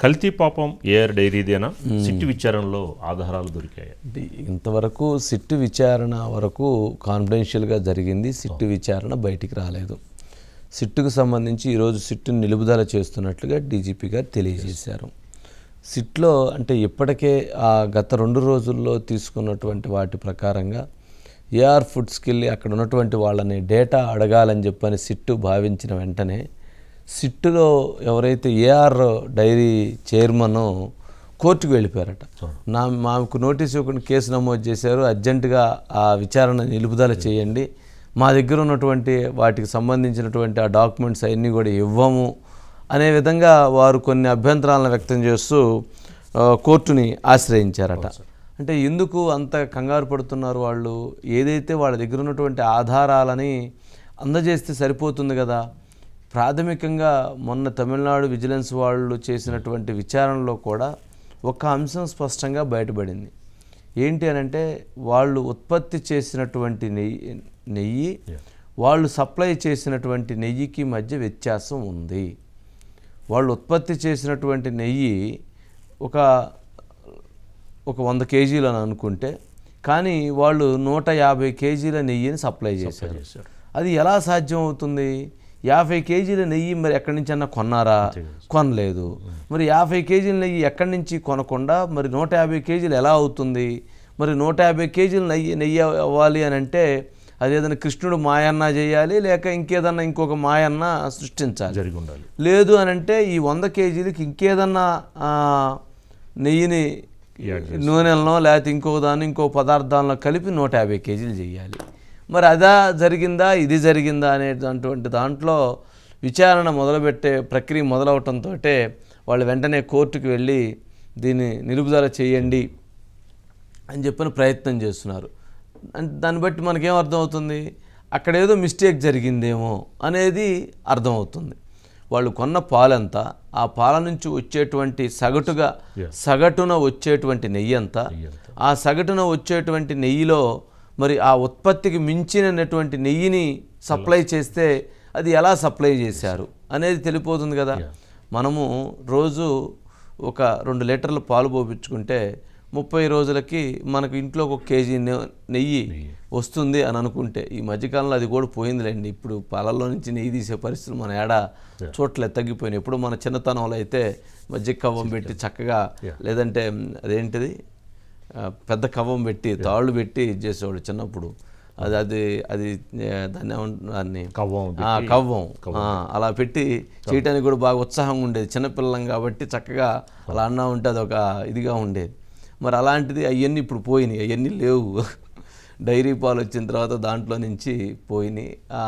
కల్తీ పాపం AR డైరీదేనా? Sit విచారణలో ఆధారాలు దొరికాయి. ఇంతవరకు సిట్టు విచారణ వరకు కాన్ఫిడెన్షియల్గా జరిగింది. సిట్టు విచారణ బయటికి రాలేదు. సిట్టుకు సంబంధించి ఈరోజు సిట్టును నిలుపుదల చేస్తున్నట్లుగా డీజీపీ గారు తెలియజేశారు. సిట్లో అంటే ఇప్పటికే ఆ గత 2 రోజుల్లో తీసుకున్నటువంటి వాటి ప్రకారంగా ఏఆర్ ఫుడ్స్కి వెళ్ళి అక్కడ ఉన్నటువంటి వాళ్ళని డేటా అడగాలని చెప్పని సిట్టు భావించిన వెంటనే సిట్టులో ఎవరైతే ఏఆర్ డైరీ చైర్మన్ కోర్టుకు వెళ్ళిపోయారట. మాకు నోటీస్ ఇవ్వకుండా కేసు నమోదు చేశారు, అర్జెంటుగా ఆ విచారణ నిలుపుదల చేయండి, మా దగ్గర ఉన్నటువంటి వాటికి సంబంధించినటువంటి ఆ డాక్యుమెంట్స్ అవన్నీ కూడా ఇవ్వము అనే విధంగా వారు కొన్ని అభ్యంతరాలను వ్యక్తం చేస్తూ కోర్టుని ఆశ్రయించారట. అంటే ఎందుకు అంత కంగారు పడుతున్నారు వాళ్ళు? ఏదైతే వాళ్ళ దగ్గర ఉన్నటువంటి ఆధారాలని అందజేస్తే సరిపోతుంది కదా. ప్రాథమికంగా మొన్న తమిళనాడు విజిలెన్స్ వాళ్ళు చేసినటువంటి విచారణలో కూడా ఒక అంశం స్పష్టంగా బయటపడింది. ఏంటి అనంటే వాళ్ళు ఉత్పత్తి చేసినటువంటి నెయ్యి వాళ్ళు సప్లై చేసినటువంటి నెయ్యికి మధ్య వ్యత్యాసం ఉంది. వాళ్ళు ఉత్పత్తి చేసినటువంటి నెయ్యి ఒక 100 కేజీలు అని అనుకుంటే, కానీ వాళ్ళు 150 కేజీల నెయ్యిని సప్లై చేశారు. అది ఎలా సాధ్యం అవుతుంది? 50 కేజీల నెయ్యి మరి ఎక్కడి నుంచి అన్నా కొన్నారా? కొనలేదు. మరి 50 కేజీల నెయ్యి ఎక్కడి నుంచి కొనకుండా మరి 150 కేజీలు ఎలా అవుతుంది? మరి 150 కేజీల నెయ్యి అవ్వాలి అని అంటే అది ఏదైనా కృష్ణుడు మాయన్న చేయాలి, లేక ఇంకేదన్నా ఇంకొక మాయన్న సృష్టించాలి, జరిగి ఉండాలి. లేదు అని అంటే ఈ 100 కేజీలకి ఇంకేదన్నా నెయ్యిని నూనెలనో లేకపోతే ఇంకో పదార్థాలను కలిపి 150 కేజీలు చేయాలి. మరి అదా జరిగిందా, ఇది జరిగిందా అనేటువంటి దాంట్లో విచారణ మొదలుపెట్టే ప్రక్రియ మొదలవటంతో వాళ్ళు వెంటనే కోర్టుకు వెళ్ళి దీన్ని నిలుపుదల చేయండి అని చెప్పని ప్రయత్నం చేస్తున్నారు. దాన్ని బట్టి మనకేం అర్థమవుతుంది? అక్కడ ఏదో మిస్టేక్ జరిగిందేమో అనేది అర్థమవుతుంది. వాళ్ళు కొన్న పాలంత, ఆ పాల నుంచి వచ్చేటువంటి సగటున వచ్చేటువంటి నెయ్యి అంత, ఆ సగటున వచ్చేటువంటి నెయ్యిలో మరి ఆ ఉత్పత్తికి మించినటువంటి నెయ్యిని సప్లై చేస్తే అది ఎలా సప్లై చేశారు అనేది తెలిపోతుంది కదా. మనము రోజు ఒక 2 లీటర్ల పాలు పోపించుకుంటే 30 రోజులకి మనకు ఇంట్లో 1 కేజీ నెయ్యి వస్తుంది అని అనుకుంటే, ఈ మధ్యకాలంలో అది కూడా పోయిందిలేండి. ఇప్పుడు పాలల్లో నుంచి నెయ్యి తీసే పరిస్థితులు మన చోట్ల తగ్గిపోయినాయి. ఎప్పుడు మన చిన్నతనంలో అయితే మజ్జిగ కవ్వం పెట్టి చక్కగా, లేదంటే అదేంటిది పెద్ద కవ్వం పెట్టి తాళ్ళు పెట్టి చేసేవాడు చిన్నప్పుడు. దాన్ని కవ్వం అలా పెట్టి చేయటానికి కూడా బాగా ఉత్సాహంగా ఉండేది. చిన్నపిల్లం కాబట్టి చక్కగా అలా అన్నా ఉంటే అదొక ఇదిగా ఉండేది. మరి అలాంటిది అవన్నీ ఇప్పుడు పోయినాయి, అవన్నీ లేవు. డైరీ పాలు వచ్చిన తర్వాత దాంట్లో నుంచి పోయినాయి, ఆ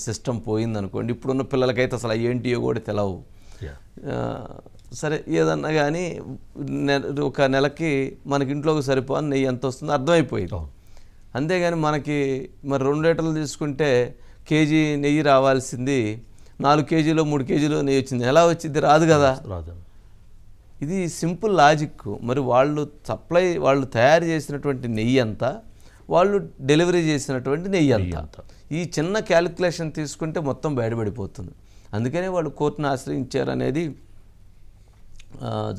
సిస్టమ్ పోయింది అనుకోండి. ఇప్పుడున్న పిల్లలకైతే అసలు ఏంటియో కూడా తెలవు. సరే ఏదన్నా కానీ ఒక నెలకి మనకి ఇంట్లోకి సరిపోని నెయ్యి ఎంత వస్తుందో అర్థమైపోయింది. అంతేగాని మనకి మరి 2 లీటర్లు తీసుకుంటే కేజీ నెయ్యి రావాల్సింది 4 కేజీలో 3 కేజీలో నెయ్యి వచ్చింది. ఎలా వచ్చింది? రాదు కదా. ఇది సింపుల్ లాజిక్. మరి వాళ్ళు తయారు చేసినటువంటి నెయ్యి అంతా, వాళ్ళు డెలివరీ చేసినటువంటి నెయ్యి అంతా, ఈ చిన్న క్యాలిక్యులేషన్ తీసుకుంటే మొత్తం బయటపడిపోతుంది. అందుకనే వాళ్ళు కోర్టును ఆశ్రయించారనేది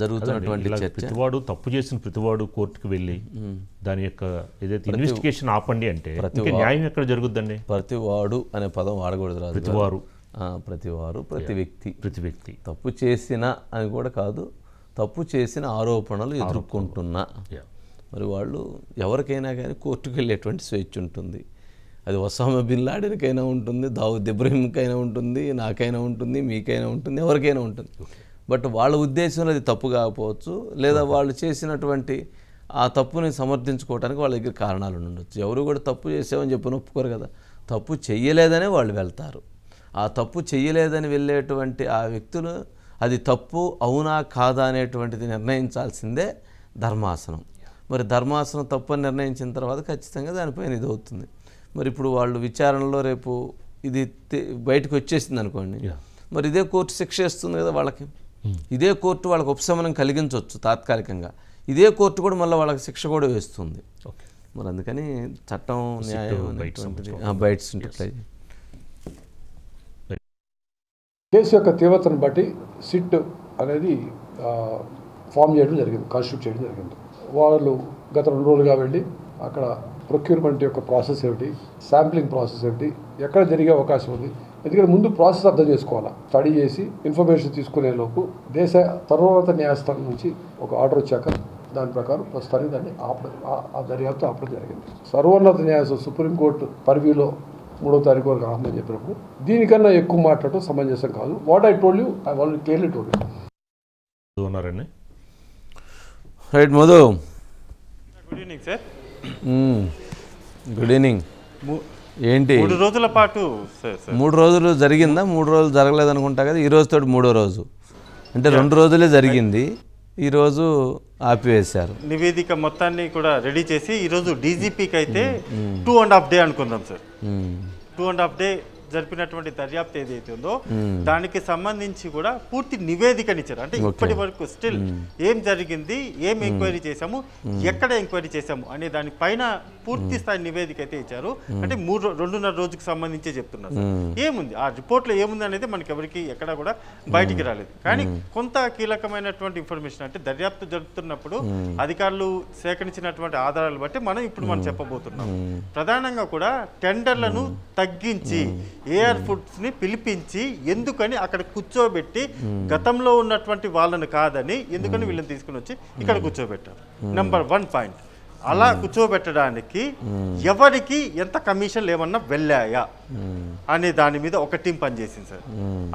జరుగుతున్నటువంటి చర్చ. ప్రతివాడు తప్పు చేసిన ప్రతివాడు కోర్టుకు వెళ్ళి దాని యొక్క ఏదైతే ఇన్వెస్టిగేషన్ ఆపండి అంటే న్యాయం ఎక్కడ జరుగుద్దండి? ప్రతివాడు అనే పదం వాడకూడదు. ప్రతివారు ప్రతి వ్యక్తి తప్పు చేసిన అని కూడా కాదు, తప్పు చేసిన ఆరోపణలు ఎదుర్కొంటున్నా మరి వాళ్ళు ఎవరికైనా కానీ కోర్టుకు వెళ్ళేటువంటి స్వేచ్ఛ ఉంటుంది. అది ఒసామా బిన్ లాడెన్కైనా ఉంటుంది, దావుద్ ఇబ్రహీంకైనా ఉంటుంది, నాకైనా ఉంటుంది, మీకైనా ఉంటుంది, ఎవరికైనా ఉంటుంది. బట్ వాళ్ళ ఉద్దేశంలో అది తప్పు కాకపోవచ్చు, లేదా వాళ్ళు చేసినటువంటి ఆ తప్పుని సమర్థించుకోవడానికి వాళ్ళ దగ్గర కారణాలు ఉండొచ్చు. ఎవరు కూడా తప్పు చేసామని చెప్పి ఒప్పుకోరు కదా. తప్పు చెయ్యలేదనే వాళ్ళు వెళ్తారు. ఆ తప్పు చెయ్యలేదని వెళ్ళేటువంటి ఆ వ్యక్తులు అది తప్పు అవునా కాదా అనేటువంటిది నిర్ణయించాల్సిందే ధర్మాసనం. మరి ధర్మాసనం తప్పు అని నిర్ణయించిన తర్వాత ఖచ్చితంగా దానిపైన ఇది అవుతుంది. మరి ఇప్పుడు వాళ్ళు విచారణలో రేపు ఇది బయటకు వచ్చేసింది అనుకోండి, మరి ఇదే కోర్టు శిక్ష ఇస్తుంది కదా వాళ్ళకి. ఇదే కోర్టు వాళ్ళకి ఉపశమనం కలిగించవచ్చు తాత్కాలికంగా, ఇదే కోర్టు కూడా మళ్ళీ వాళ్ళకి శిక్ష కూడా వేస్తుంది. మరి అందుకని చట్టం న్యాయం బయట ఉంటుంది. కేసు యొక్క తీవ్రతను బట్టి సిట్ అనేది ఫామ్ చేయడం జరిగింది, కాన్స్టిట్యూట్ చేయడం జరిగింది. వాళ్ళు గత 2 రోజులుగా వెళ్ళి అక్కడ ప్రొక్యూర్మెంట్ యొక్క ప్రాసెస్ ఏమిటి, శాంప్లింగ్ ప్రాసెస్ ఏమిటి, ఎక్కడ జరిగే అవకాశం ఉంది, ఎందుకంటే ముందు ప్రాసెస్ అర్థం చేసుకోవాలా. స్టడీ చేసి ఇన్ఫర్మేషన్ తీసుకునే లోపు దేశ సర్వోన్నత న్యాయస్థానం నుంచి ఒక ఆర్డర్ వచ్చాక దాని ప్రకారం ప్రస్తుతానికి దాన్ని ఆ దర్యాప్తు ఆపడం జరిగింది. సర్వోన్నత న్యాయస్థానం సుప్రీంకోర్టు పరిధిలో 3వ తారీఖు వరకు ఆపమని చెప్పినప్పుడు దీనికన్నా ఎక్కువ మాట్లాడటం సమంజసం కాదు. What I told you I already clearly told you. ఉన్నారండి. Right Madhu. Good evening sir. Good evening. ఏంటి 3 రోజుల పాటు 3 రోజులు జరిగిందా? 3 రోజులు జరగలేదు అనుకుంటా కదా. ఈ రోజుతో 3వ రోజు, అంటే 2 రోజులే జరిగింది, ఈరోజు ఆపివేశారు. నివేదిక మొత్తాన్ని కూడా రెడీ చేసి ఈరోజు డీజీపీకి అయితే 2.5 డే అనుకుందాం సార్. 2.5 డే జరిపినటువంటి దర్యాప్తు ఏదైతే ఉందో దానికి సంబంధించి కూడా పూర్తి నివేదికనిచ్చారు. అంటే ఇప్పటి వరకు స్టిల్ ఏం జరిగింది, ఏం ఎంక్వైరీ చేశాము, ఎక్కడ ఎంక్వైరీ చేశాము అనే దానిపైన పూర్తి స్థాయి నివేదిక అయితే ఇచ్చారు. అంటే 2.5 రోజుకి సంబంధించి చెప్తున్నారు. ఏముంది ఆ రిపోర్ట్లో ఏముంది అనేది మనకి ఎవరికి ఎక్కడ కూడా బయటికి రాలేదు. కానీ కొంత కీలకమైనటువంటి ఇన్ఫర్మేషన్ అంటే దర్యాప్తు జరుపుతున్నప్పుడు అధికారులు సేకరించినటువంటి ఆధారాలు బట్టి మనం చెప్పబోతున్నాం. ప్రధానంగా కూడా టెండర్లను తగ్గించి ఏఆర్ ఫుడ్స్ ని పిలిపించి ఎందుకని అక్కడ కూర్చోబెట్టి గతంలో ఉన్నటువంటి వాళ్ళని కాదని ఎందుకని వీళ్ళని తీసుకుని వచ్చి ఇక్కడ కూర్చోబెట్టారు. Number 1 point. అలా కూర్చోబెట్టడానికి ఎవరికి ఎంత కమిషన్లు ఏమన్నా వెళ్ళాయా అనే దాని మీద ఒక టీం పనిచేసింది సార్.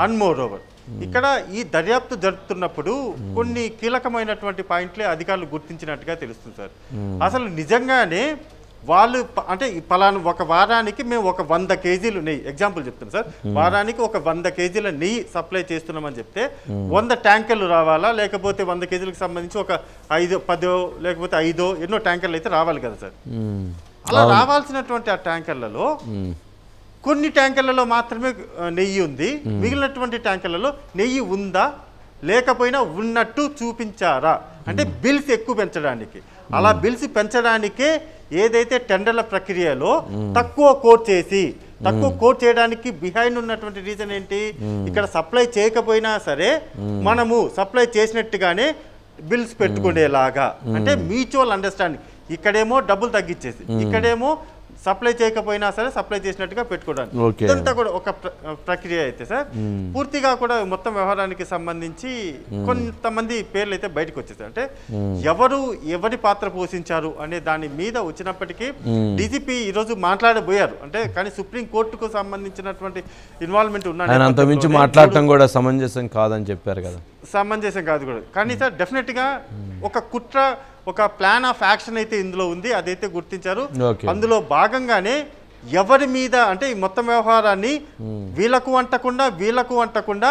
అండ్ మోర్ ఓవర్ ఇక్కడ ఈ దర్యాప్తు జరుపుతున్నప్పుడు కొన్ని కీలకమైనటువంటి పాయింట్లే అధికారులు గుర్తించినట్టుగా తెలుస్తుంది సార్. అసలు నిజంగానే వాళ్ళు అంటే పలానా ఒక వారానికి మేము ఒక 100 కేజీలు నెయ్యి, ఎగ్జాంపుల్ చెప్తున్నాం సార్, వారానికి ఒక 100 కేజీల నెయ్యి సప్లై చేస్తున్నామని చెప్తే 100 ట్యాంకర్లు రావాలా, లేకపోతే 100 కేజీలకు సంబంధించి ఒక 5, 10 లేకపోతే 5 ఎన్నో ట్యాంకర్లు అయితే రావాలి కదా సార్. అలా రావాల్సినటువంటి ఆ ట్యాంకర్లలో కొన్ని ట్యాంకర్లలో మాత్రమే నెయ్యి ఉంది, మిగిలినటువంటి ట్యాంకర్లలో నెయ్యి ఉందా లేకపోయినా ఉన్నట్టు చూపించారా అంటే బిల్స్ ఎక్కువ పెంచడానికి. అలా బిల్స్ పెంచడానికే ఏదైతే టెండర్ల ప్రక్రియలో తక్కువ కోట్ చేయడానికి బిహైండ్ ఉన్నటువంటి రీజన్ ఏంటి, ఇక్కడ సప్లై చేయకపోయినా సరే మనము సప్లై చేసినట్టుగానే బిల్స్ పెట్టుకునేలాగా, అంటే మ్యూచువల్ అండర్స్టాండింగ్. ఇక్కడేమో డబ్బులు తగ్గించేసి ఇక్కడేమో సప్లై చేయకపోయినా సరే సప్లై చేసినట్టుగా పెట్టుకోవడానికి ఇదంతా కూడా ఒక ప్రక్రియ అయితే సార్. పూర్తిగా కూడా మొత్తం వ్యవహారానికి సంబంధించి కొంతమంది పేర్లు అయితే బయటకు వచ్చేసారు. అంటే ఎవరి పాత్ర పోషించారు అనే దాని మీద వచ్చినప్పటికీ డీజీపీ ఈరోజు మాట్లాడబోయారు. అంటే కానీ సుప్రీం కోర్టుకు సంబంధించినటువంటి ఇన్వాల్వ్మెంట్ ఉన్న మాట్లాడటం కూడా సమంజసం కాదని చెప్పారు కదా. సమంజసం కాదు కూడా, కానీ సార్ డెఫినెట్గా ఒక కుట్ర, ఒక ప్లాన్ ఆఫ్ యాక్షన్ అయితే ఇందులో ఉంది, అదైతే గుర్తించారు. అందులో భాగంగానే ఎవరి మీద అంటే ఈ మొత్తం వ్యవహారాన్ని వీళ్ళకు అంటకుండా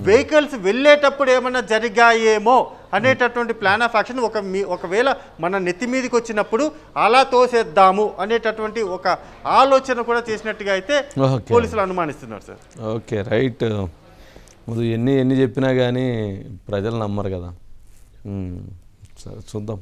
వెహికల్స్ వెళ్ళేటప్పుడు ఏమన్నా జరిగాయేమో అనేటటువంటి ప్లాన్ ఆఫ్ యాక్షన్ ఒకవేళ మన నెత్తి మీదకి వచ్చినప్పుడు అలా తోసేద్దాము అనేటటువంటి ఒక ఆలోచన కూడా చేసినట్టుగా అయితే పోలీసులు అనుమానిస్తున్నారు సార్. Okay right. ఎన్ని చెప్పినా కానీ ప్రజలు నమ్మరు కదా. సరే చూద్దాం.